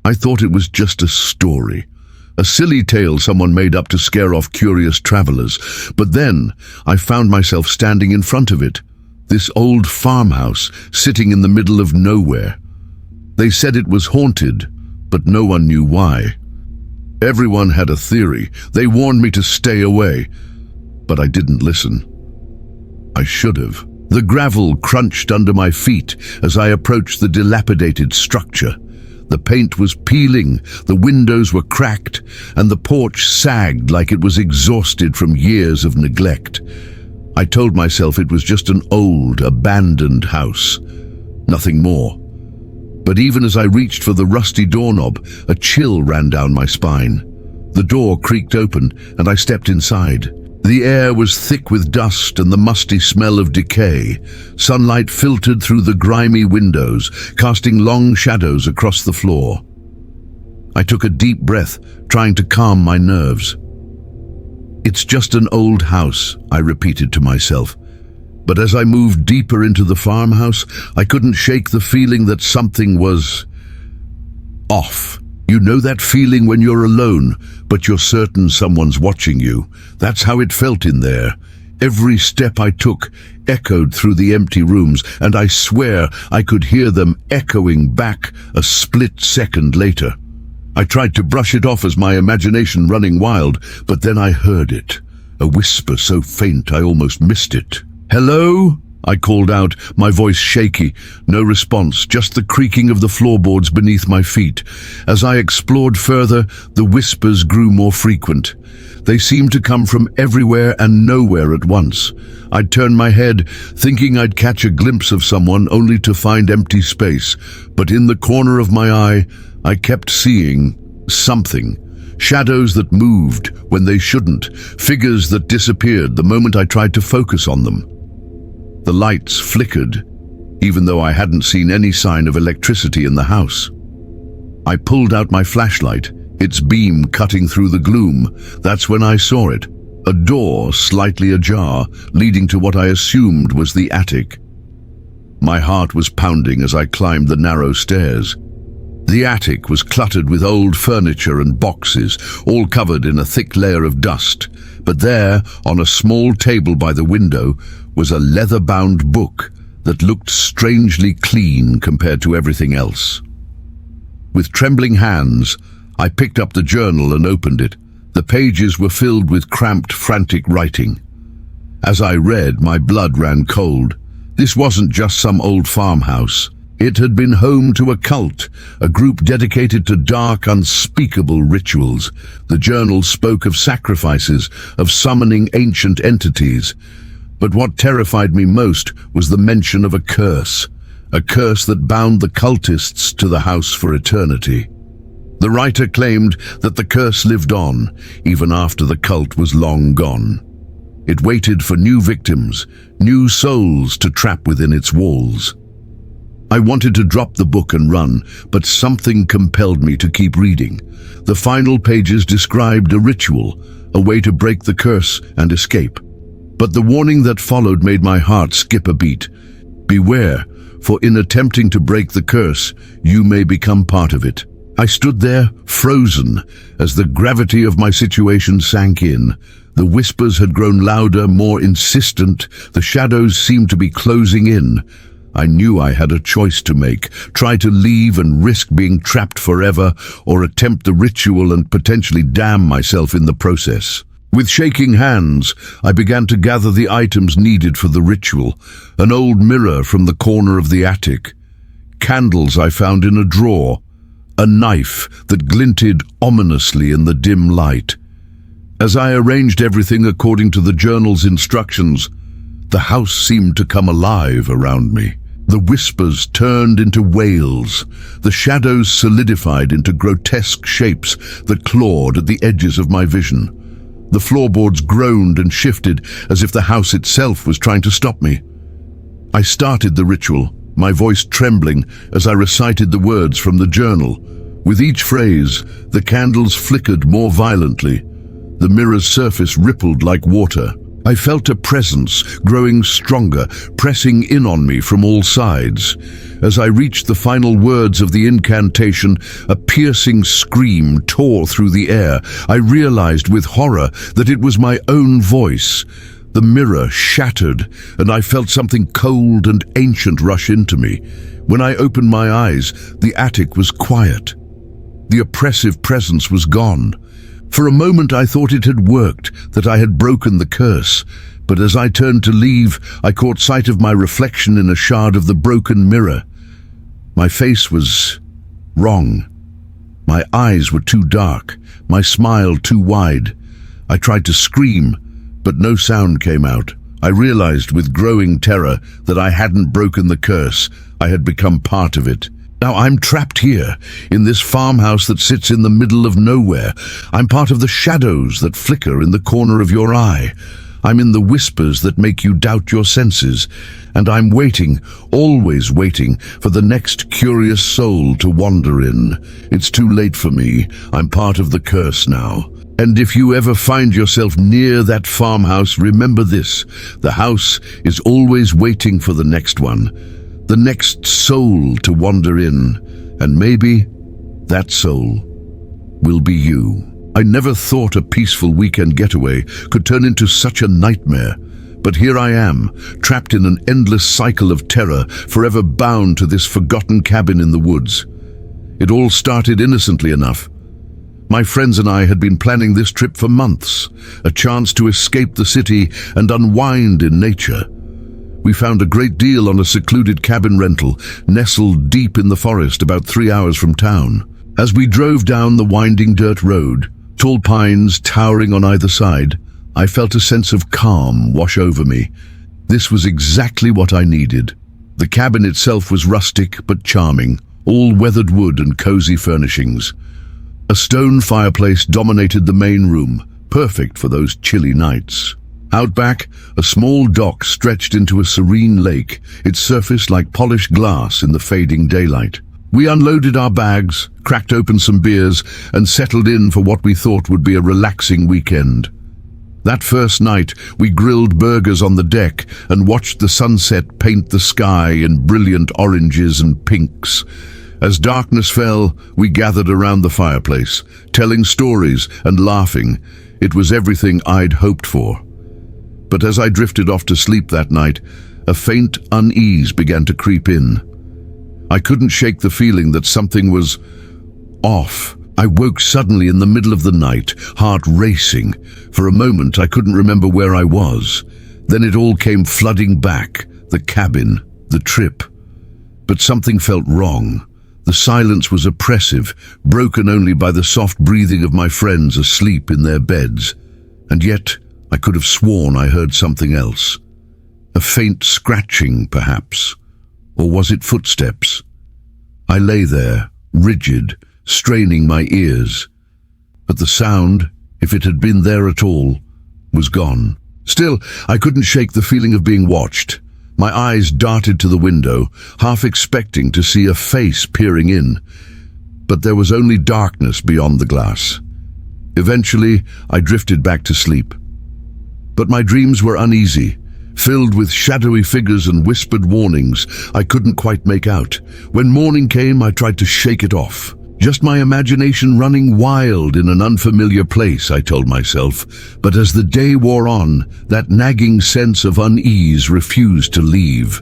I thought it was just a story, a silly tale someone made up to scare off curious travelers. But then I found myself standing in front of it, this old farmhouse sitting in the middle of nowhere. They said it was haunted, but no one knew why. Everyone had a theory. They warned me to stay away, but I didn't listen. I should have. The gravel crunched under my feet as I approached the dilapidated structure. The paint was peeling, the windows were cracked, and the porch sagged like it was exhausted from years of neglect. I told myself it was just an old, abandoned house. Nothing more. But even as I reached for the rusty doorknob, a chill ran down my spine. The door creaked open, and I stepped inside. The air was thick with dust and the musty smell of decay. Sunlight filtered through the grimy windows, casting long shadows across the floor. I took a deep breath, trying to calm my nerves. "It's just an old house," I repeated to myself. But as I moved deeper into the farmhouse, I couldn't shake the feeling that something was off. You know that feeling when you're alone, but you're certain someone's watching you? That's how it felt in there. Every step I took echoed through the empty rooms, and I swear I could hear them echoing back a split second later. I tried to brush it off as my imagination running wild, but then I heard it, a whisper so faint I almost missed it. "Hello?" I called out, my voice shaky. No response, just the creaking of the floorboards beneath my feet. As I explored further, the whispers grew more frequent. They seemed to come from everywhere and nowhere at once. I'd turn my head, thinking I'd catch a glimpse of someone, only to find empty space. But in the corner of my eye, I kept seeing something. Shadows that moved when they shouldn't, figures that disappeared the moment I tried to focus on them. The lights flickered, even though I hadn't seen any sign of electricity in the house. I pulled out my flashlight, its beam cutting through the gloom. That's when I saw it, a door slightly ajar, leading to what I assumed was the attic. My heart was pounding as I climbed the narrow stairs. The attic was cluttered with old furniture and boxes, all covered in a thick layer of dust. But there, on a small table by the window, was a leather-bound book that looked strangely clean compared to everything else. With trembling hands, I picked up the journal and opened it. The pages were filled with cramped, frantic writing. As I read, my blood ran cold. This wasn't just some old farmhouse. It had been home to a cult, a group dedicated to dark, unspeakable rituals. The journal spoke of sacrifices, of summoning ancient entities. But what terrified me most was the mention of a curse that bound the cultists to the house for eternity. The writer claimed that the curse lived on, even after the cult was long gone. It waited for new victims, new souls to trap within its walls. I wanted to drop the book and run, but something compelled me to keep reading. The final pages described a ritual, a way to break the curse and escape. But the warning that followed made my heart skip a beat. Beware, for in attempting to break the curse, you may become part of it. I stood there, frozen, as the gravity of my situation sank in. The whispers had grown louder, more insistent. The shadows seemed to be closing in. I knew I had a choice to make, try to leave and risk being trapped forever, or attempt the ritual and potentially damn myself in the process. With shaking hands, I began to gather the items needed for the ritual. An old mirror from the corner of the attic, candles I found in a drawer, a knife that glinted ominously in the dim light. As I arranged everything according to the journal's instructions, the house seemed to come alive around me. The whispers turned into wails. The shadows solidified into grotesque shapes that clawed at the edges of my vision. The floorboards groaned and shifted as if the house itself was trying to stop me. I started the ritual, my voice trembling as I recited the words from the journal. With each phrase, the candles flickered more violently. The mirror's surface rippled like water. I felt a presence growing stronger, pressing in on me from all sides. As I reached the final words of the incantation, a piercing scream tore through the air. I realized with horror that it was my own voice. The mirror shattered, and I felt something cold and ancient rush into me. When I opened my eyes, the attic was quiet. The oppressive presence was gone. For a moment I thought it had worked, that I had broken the curse. But as I turned to leave, I caught sight of my reflection in a shard of the broken mirror. My face was wrong. My eyes were too dark, my smile too wide. I tried to scream, but no sound came out. I realized with growing terror that I hadn't broken the curse. I had become part of it. Now I'm trapped here, in this farmhouse that sits in the middle of nowhere. I'm part of the shadows that flicker in the corner of your eye. I'm in the whispers that make you doubt your senses. And I'm waiting, always waiting, for the next curious soul to wander in. It's too late for me. I'm part of the curse now. And if you ever find yourself near that farmhouse, remember this: the house is always waiting for the next one. The next soul to wander in, and maybe that soul will be you. I never thought a peaceful weekend getaway could turn into such a nightmare, but here I am, trapped in an endless cycle of terror, forever bound to this forgotten cabin in the woods. It all started innocently enough. My friends and I had been planning this trip for months, a chance to escape the city and unwind in nature. We found a great deal on a secluded cabin rental, nestled deep in the forest about 3 hours from town. As we drove down the winding dirt road, tall pines towering on either side, I felt a sense of calm wash over me. This was exactly what I needed. The cabin itself was rustic but charming, all weathered wood and cozy furnishings. A stone fireplace dominated the main room, perfect for those chilly nights. Out back, a small dock stretched into a serene lake, its surface like polished glass in the fading daylight. We unloaded our bags, cracked open some beers, and settled in for what we thought would be a relaxing weekend. That first night, we grilled burgers on the deck and watched the sunset paint the sky in brilliant oranges and pinks. As darkness fell, we gathered around the fireplace, telling stories and laughing. It was everything I'd hoped for. But as I drifted off to sleep that night, a faint unease began to creep in. I couldn't shake the feeling that something was off. I woke suddenly in the middle of the night, heart racing. For a moment, I couldn't remember where I was. Then it all came flooding back, the cabin, the trip. But something felt wrong. The silence was oppressive, broken only by the soft breathing of my friends asleep in their beds. And yet, I could have sworn I heard something else. A faint scratching, perhaps. Or was it footsteps? I lay there, rigid, straining my ears. But the sound, if it had been there at all, was gone. Still, I couldn't shake the feeling of being watched. My eyes darted to the window, half expecting to see a face peering in. But there was only darkness beyond the glass. Eventually, I drifted back to sleep. But my dreams were uneasy, filled with shadowy figures and whispered warnings I couldn't quite make out. When morning came, I tried to shake it off. Just my imagination running wild in an unfamiliar place, I told myself. But as the day wore on, that nagging sense of unease refused to leave.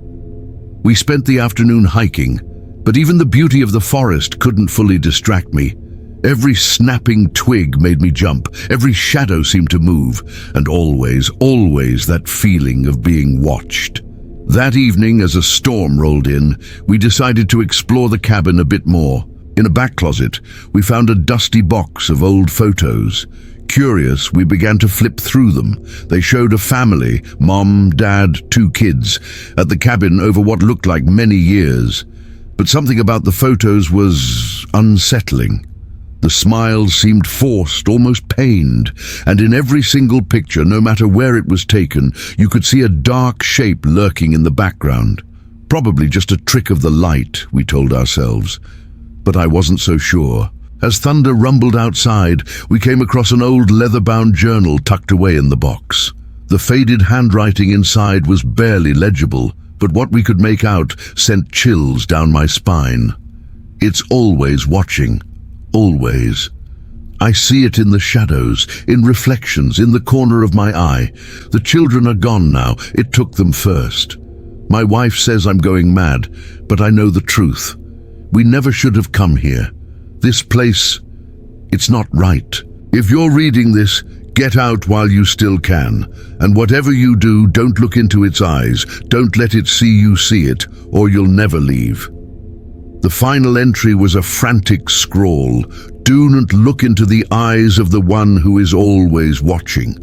We spent the afternoon hiking, but even the beauty of the forest couldn't fully distract me. Every snapping twig made me jump, every shadow seemed to move, and always that feeling of being watched. That evening, as a storm rolled in, we decided to explore the cabin a bit more. In a back closet, we found a dusty box of old photos. Curious, we began to flip through them. They showed a family, mom, dad, 2 kids, at the cabin over what looked like many years. But something about the photos was unsettling. The smiles seemed forced, almost pained, and in every single picture, no matter where it was taken, you could see a dark shape lurking in the background. Probably just a trick of the light, we told ourselves. But I wasn't so sure. As thunder rumbled outside, we came across an old leather-bound journal tucked away in the box. The faded handwriting inside was barely legible, but what we could make out sent chills down my spine. It's always watching. Always. I see it in the shadows, in reflections, in the corner of my eye. The children are gone now. It took them first. My wife says I'm going mad, but I know the truth. We never should have come here. This place, it's not right. If you're reading this, get out while you still can. And whatever you do, don't look into its eyes. Don't let it see you see it, or you'll never leave. The final entry was a frantic scrawl. Do not look into the eyes of the one who is always watching.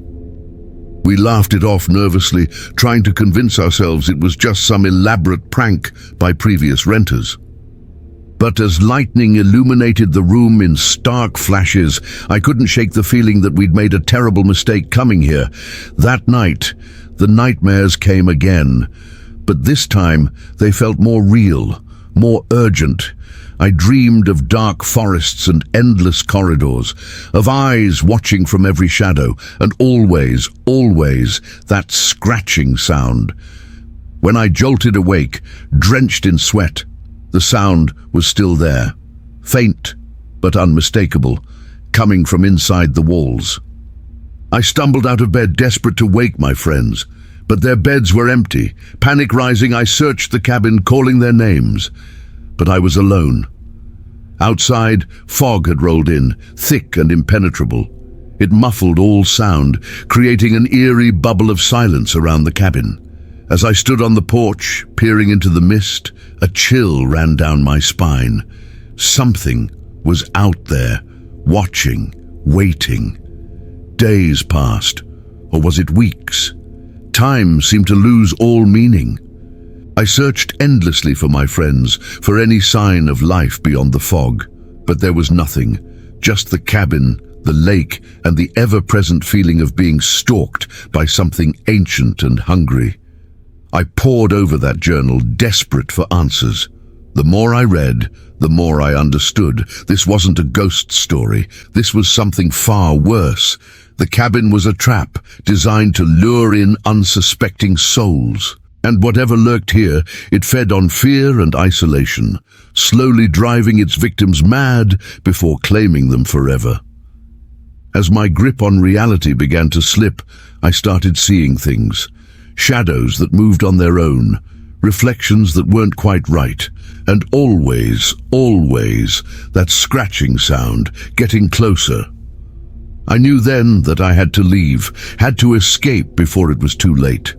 We laughed it off nervously, trying to convince ourselves it was just some elaborate prank by previous renters. But as lightning illuminated the room in stark flashes, I couldn't shake the feeling that we'd made a terrible mistake coming here. That night, the nightmares came again, but this time they felt more real, more urgent. I dreamed of dark forests and endless corridors, of eyes watching from every shadow, and always, always that scratching sound. When I jolted awake, drenched in sweat, the sound was still there, faint but unmistakable, coming from inside the walls. I stumbled out of bed, desperate to wake my friends, but their beds were empty. Panic rising, I searched the cabin, calling their names. But I was alone. Outside, fog had rolled in, thick and impenetrable. It muffled all sound, creating an eerie bubble of silence around the cabin. As I stood on the porch, peering into the mist, a chill ran down my spine. Something was out there, watching, waiting. Days passed, or was it weeks? Time seemed to lose all meaning. I searched endlessly for my friends, for any sign of life beyond the fog, but there was nothing, just the cabin, the lake, and the ever-present feeling of being stalked by something ancient and hungry. I pored over that journal, desperate for answers. The more I read, the more I understood. This wasn't a ghost story. This was something far worse. The cabin was a trap, designed to lure in unsuspecting souls. And whatever lurked here, it fed on fear and isolation, slowly driving its victims mad before claiming them forever. As my grip on reality began to slip, I started seeing things. Shadows that moved on their own, reflections that weren't quite right, and always, always, that scratching sound, getting closer. I knew then that I had to leave, had to escape before it was too late.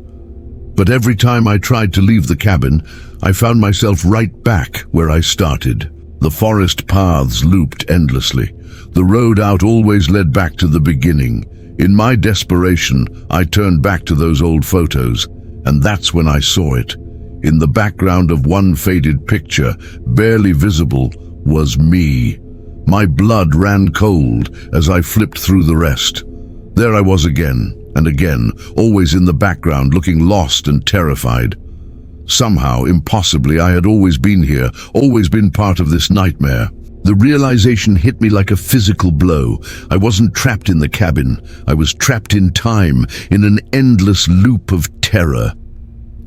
But every time I tried to leave the cabin, I found myself right back where I started. The forest paths looped endlessly. The road out always led back to the beginning. In my desperation, I turned back to those old photos, and that's when I saw it. In the background of one faded picture, barely visible, was me. My blood ran cold as I flipped through the rest. There I was again, and again, always in the background, looking lost and terrified. Somehow, impossibly, I had always been here, always been part of this nightmare. The realization hit me like a physical blow. I wasn't trapped in the cabin. I was trapped in time, in an endless loop of terror.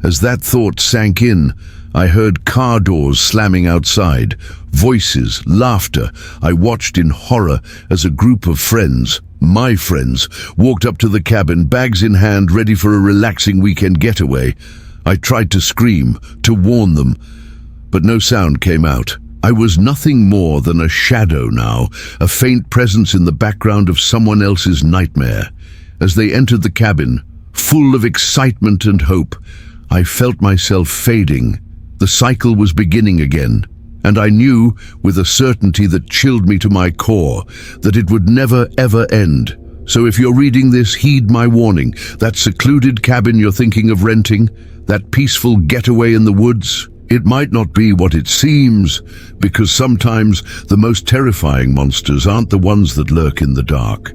As that thought sank in, I heard car doors slamming outside, voices, laughter. I watched in horror as a group of friends, my friends, walked up to the cabin, bags in hand, ready for a relaxing weekend getaway. I tried to scream, to warn them, but no sound came out. I was nothing more than a shadow now, a faint presence in the background of someone else's nightmare. As they entered the cabin, full of excitement and hope, I felt myself fading. The cycle was beginning again, and I knew, with a certainty that chilled me to my core, that it would never ever end. So if you're reading this, heed my warning. That secluded cabin you're thinking of renting, that peaceful getaway in the woods, it might not be what it seems, because sometimes the most terrifying monsters aren't the ones that lurk in the dark.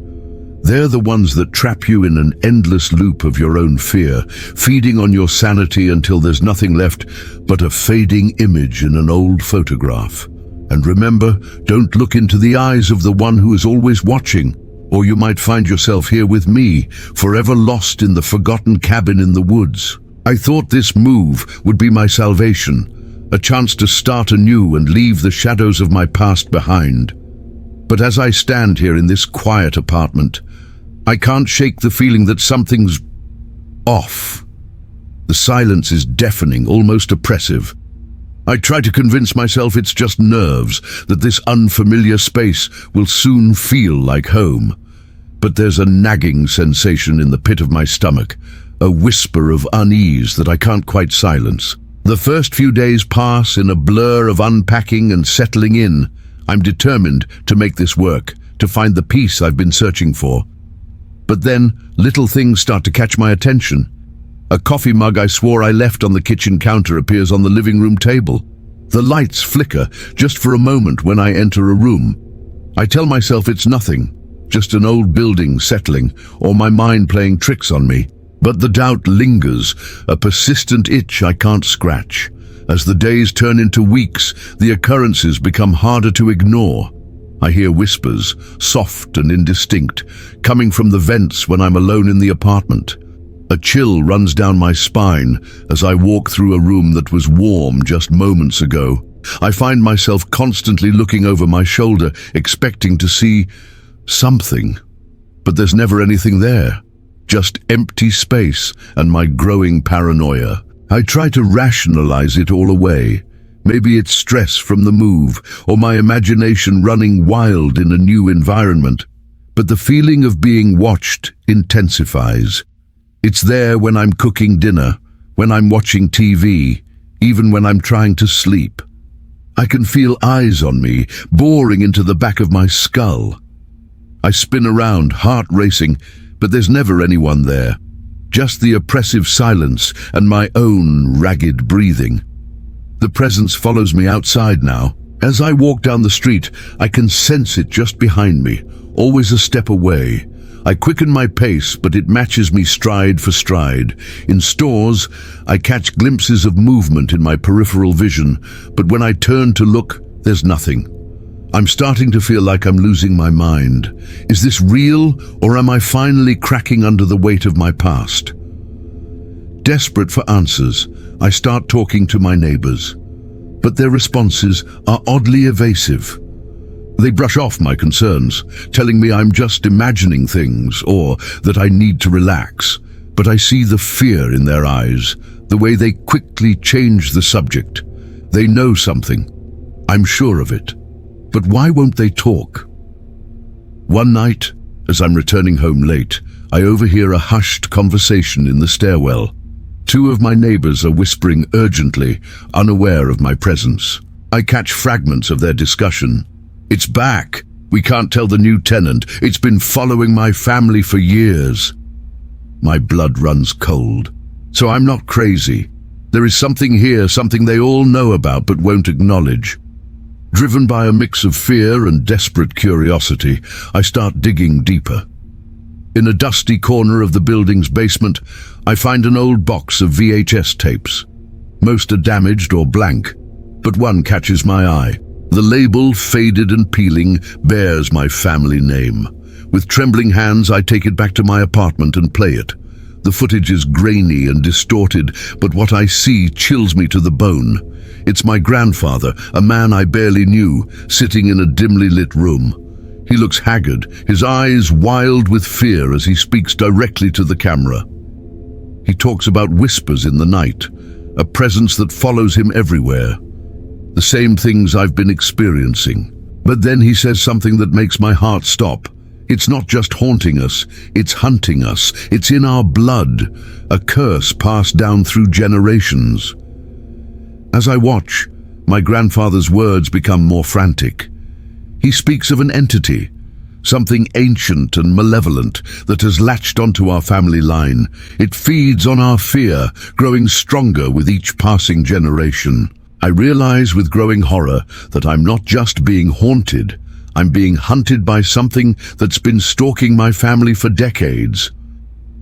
They're the ones that trap you in an endless loop of your own fear, feeding on your sanity until there's nothing left but a fading image in an old photograph. And remember, don't look into the eyes of the one who is always watching, or you might find yourself here with me, forever lost in the forgotten cabin in the woods. I thought this move would be my salvation, a chance to start anew and leave the shadows of my past behind. But as I stand here in this quiet apartment, I can't shake the feeling that something's off. The silence is deafening, almost oppressive. I try to convince myself it's just nerves, that this unfamiliar space will soon feel like home. But there's a nagging sensation in the pit of my stomach, a whisper of unease that I can't quite silence. The first few days pass in a blur of unpacking and settling in. I'm determined to make this work, to find the peace I've been searching for. But then, little things start to catch my attention. A coffee mug I swore I left on the kitchen counter appears on the living room table. The lights flicker just for a moment when I enter a room. I tell myself it's nothing, just an old building settling, or my mind playing tricks on me. But the doubt lingers, a persistent itch I can't scratch. As the days turn into weeks, the occurrences become harder to ignore. I hear whispers, soft and indistinct, coming from the vents when I'm alone in the apartment. A chill runs down my spine as I walk through a room that was warm just moments ago. I find myself constantly looking over my shoulder, expecting to see something. But there's never anything there, just empty space and my growing paranoia. I try to rationalize it all away. Maybe it's stress from the move, or my imagination running wild in a new environment. But the feeling of being watched intensifies. It's there when I'm cooking dinner, when I'm watching TV, even when I'm trying to sleep. I can feel eyes on me, boring into the back of my skull. I spin around, heart racing, but there's never anyone there. Just the oppressive silence and my own ragged breathing. The presence follows me outside now. As I walk down the street, I can sense it just behind me, always a step away. I quicken my pace, but it matches me stride for stride. In stores, I catch glimpses of movement in my peripheral vision, but when I turn to look, there's nothing. I'm starting to feel like I'm losing my mind. Is this real, or am I finally cracking under the weight of my past? Desperate for answers, I start talking to my neighbors, but their responses are oddly evasive. They brush off my concerns, telling me I'm just imagining things or that I need to relax. But I see the fear in their eyes, the way they quickly change the subject. They know something. I'm sure of it. But why won't they talk? One night, as I'm returning home late, I overhear a hushed conversation in the stairwell. Two of my neighbors are whispering urgently, unaware of my presence. I catch fragments of their discussion. It's back. We can't tell the new tenant. It's been following my family for years. My blood runs cold. So I'm not crazy. There is something here, something they all know about but won't acknowledge. Driven by a mix of fear and desperate curiosity, I start digging deeper. In a dusty corner of the building's basement, I find an old box of VHS tapes. Most are damaged or blank, but one catches my eye. The label, faded and peeling, bears my family name. With trembling hands, I take it back to my apartment and play it. The footage is grainy and distorted, but what I see chills me to the bone. It's my grandfather, a man I barely knew, sitting in a dimly lit room. He looks haggard, his eyes wild with fear as he speaks directly to the camera. He talks about whispers in the night, a presence that follows him everywhere. The same things I've been experiencing. But then he says something that makes my heart stop. It's not just haunting us, it's hunting us. It's in our blood, a curse passed down through generations. As I watch, my grandfather's words become more frantic. He speaks of an entity, something ancient and malevolent that has latched onto our family line. It feeds on our fear, growing stronger with each passing generation. I realize with growing horror that I'm not just being haunted, I'm being hunted by something that's been stalking my family for decades.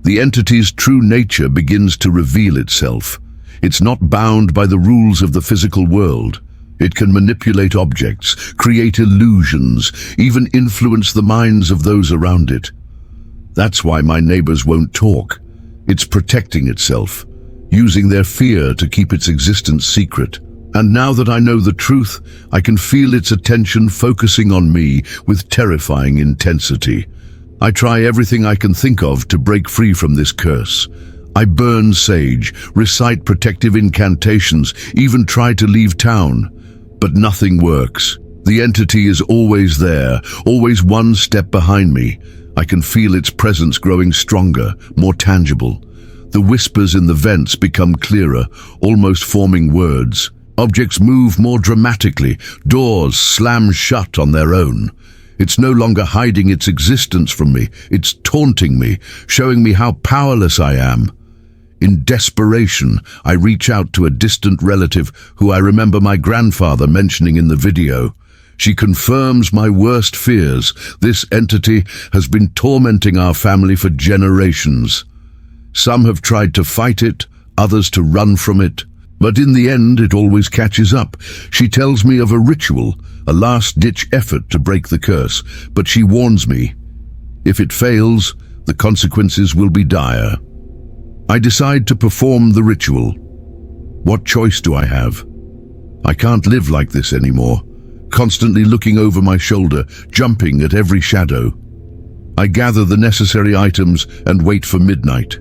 The entity's true nature begins to reveal itself. It's not bound by the rules of the physical world. It can manipulate objects, create illusions, even influence the minds of those around it. That's why my neighbors won't talk. It's protecting itself, using their fear to keep its existence secret. And now that I know the truth, I can feel its attention focusing on me with terrifying intensity. I try everything I can think of to break free from this curse. I burn sage, recite protective incantations, even try to leave town. But nothing works. The entity is always there, always one step behind me. I can feel its presence growing stronger, more tangible. The whispers in the vents become clearer, almost forming words. Objects move more dramatically. Doors slam shut on their own. It's no longer hiding its existence from me. It's taunting me, showing me how powerless I am. In desperation, I reach out to a distant relative who I remember my grandfather mentioning in the video. She confirms my worst fears. This entity has been tormenting our family for generations. Some have tried to fight it, others to run from it. But in the end, it always catches up. She tells me of a ritual, a last-ditch effort to break the curse, but she warns me. If it fails, the consequences will be dire. I decide to perform the ritual. What choice do I have? I can't live like this anymore, constantly looking over my shoulder, jumping at every shadow. I gather the necessary items and wait for midnight.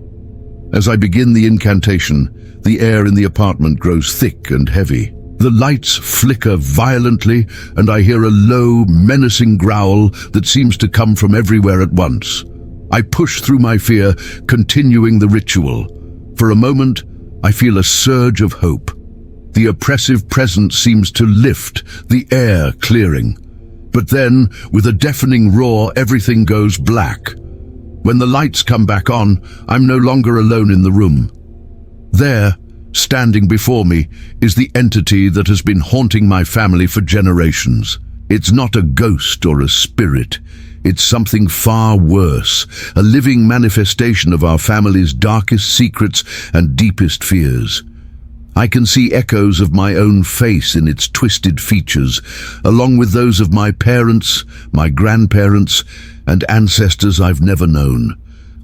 As I begin the incantation, the air in the apartment grows thick and heavy. The lights flicker violently, and I hear a low, menacing growl that seems to come from everywhere at once. I push through my fear, continuing the ritual. For a moment, I feel a surge of hope. The oppressive presence seems to lift, the air clearing. But then, with a deafening roar, everything goes black. When the lights come back on, I'm no longer alone in the room. There, standing before me, is the entity that has been haunting my family for generations. It's not a ghost or a spirit. It's something far worse, a living manifestation of our family's darkest secrets and deepest fears. I can see echoes of my own face in its twisted features, along with those of my parents, my grandparents, and ancestors I've never known.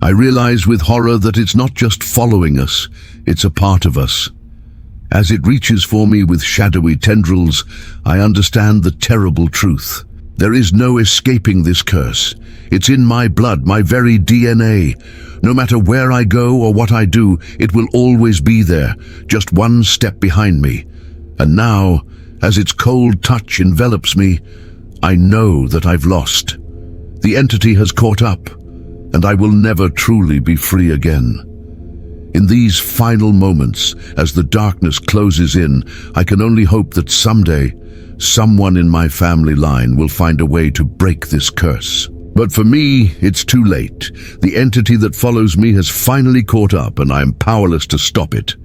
I realize with horror that it's not just following us, it's a part of us. As it reaches for me with shadowy tendrils, I understand the terrible truth. There is no escaping this curse. It's in my blood, my very DNA. No matter where I go or what I do, it will always be there, just one step behind me. And now, as its cold touch envelops me, I know that I've lost. The entity has caught up, and I will never truly be free again. In these final moments, as the darkness closes in, I can only hope that someday, someone in my family line will find a way to break this curse. But for me, it's too late. The entity that follows me has finally caught up, and I am powerless to stop it.